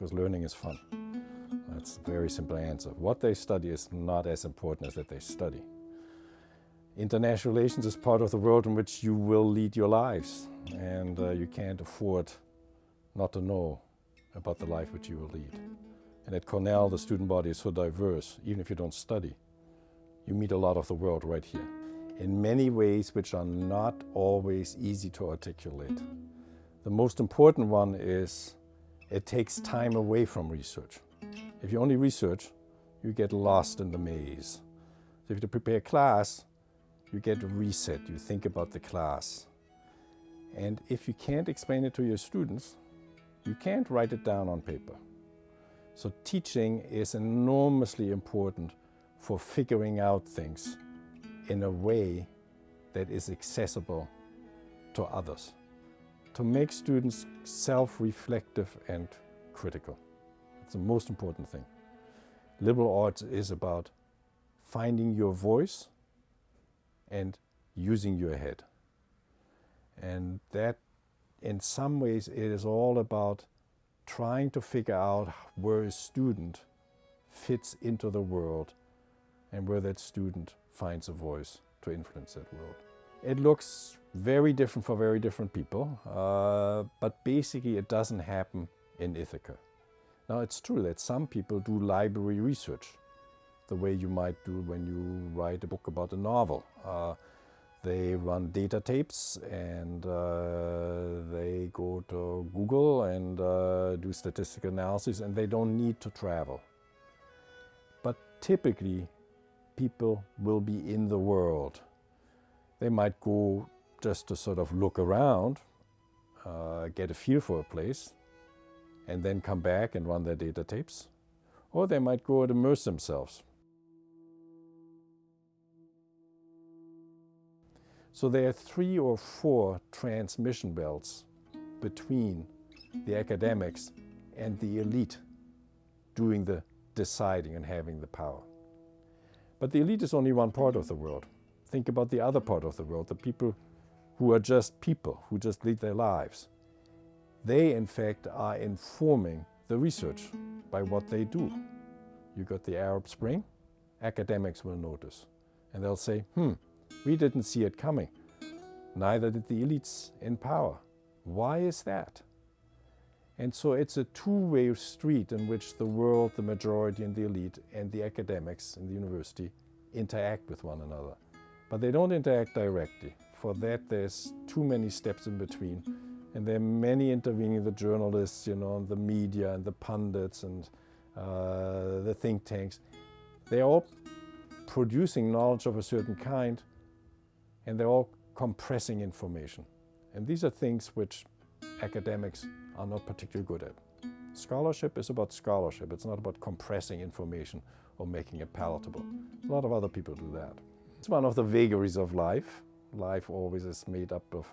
because learning is fun. That's a very simple answer. What they study is not as important as that they study. International relations is part of the world in which you will lead your lives, and you can't afford not to know about the life which you will lead. And at Cornell, the student body is so diverse, even if you don't study, you meet a lot of the world right here, in many ways which are not always easy to articulate. The most important one is it takes time away from research. If you only research, you get lost in the maze. So if you prepare a class, you get a reset, you think about the class. And if you can't explain it to your students, you can't write it down on paper. So teaching is enormously important for figuring out things in a way that is accessible to others, to make students self-reflective and critical. It's the most important thing. Liberal arts is about finding your voice and using your head. And that, in some ways, it is all about trying to figure out where a student fits into the world and where that student finds a voice to influence that world. It looks very different for very different people, but basically it doesn't happen in Ithaca. Now, it's true that some people do library research, the way you might do when you write a book about a novel. They run data tapes and they go to Google and do statistical analysis, and they don't need to travel. But typically, people will be in the world. They might go just to sort of look around, get a feel for a place, and then come back and run their data tapes. Or they might go and immerse themselves. So there are 3 or 4 transmission belts between the academics and the elite doing the deciding and having the power. But the elite is only one part of the world. Think about the other part of the world, the people who are just people, who just lead their lives. They, in fact, are informing the research by what they do. You got the Arab Spring, academics will notice. And they'll say, we didn't see it coming. Neither did the elites in power. Why is that? And so it's a two-way street in which the world, the majority and the elite, and the academics in the university interact with one another. But they don't interact directly. For that, there's too many steps in between. And there are many intervening, the journalists, and the media and the pundits and the think tanks. They're all producing knowledge of a certain kind, and they're all compressing information. And these are things which academics are not particularly good at. Scholarship is about scholarship. It's not about compressing information or making it palatable. A lot of other people do that. It's one of the vagaries of life. Life always is made up of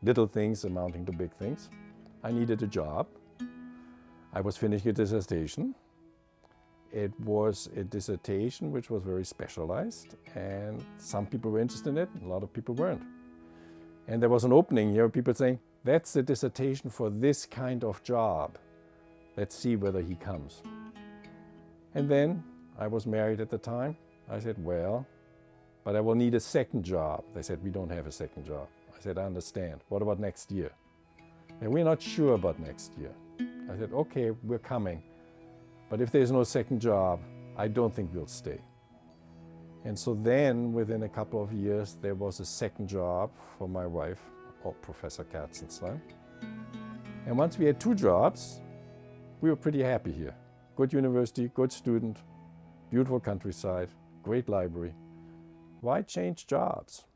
little things amounting to big things. I needed a job. I was finishing a dissertation. It was a dissertation which was very specialized, and some people were interested in it, a lot of people weren't. And there was an opening here, people saying, that's the dissertation for this kind of job. Let's see whether he comes. And then, I was married at the time. I said, well, but I will need a second job. They said, we don't have a second job. I said, I understand. What about next year? And we're not sure about next year. I said, okay, we're coming. But if there's no second job, I don't think we'll stay. And so then, within a couple of years, there was a second job for my wife, Professor Katzenstein. And once we had 2 jobs, we were pretty happy here. Good university, good student, beautiful countryside, great library. Why change jobs?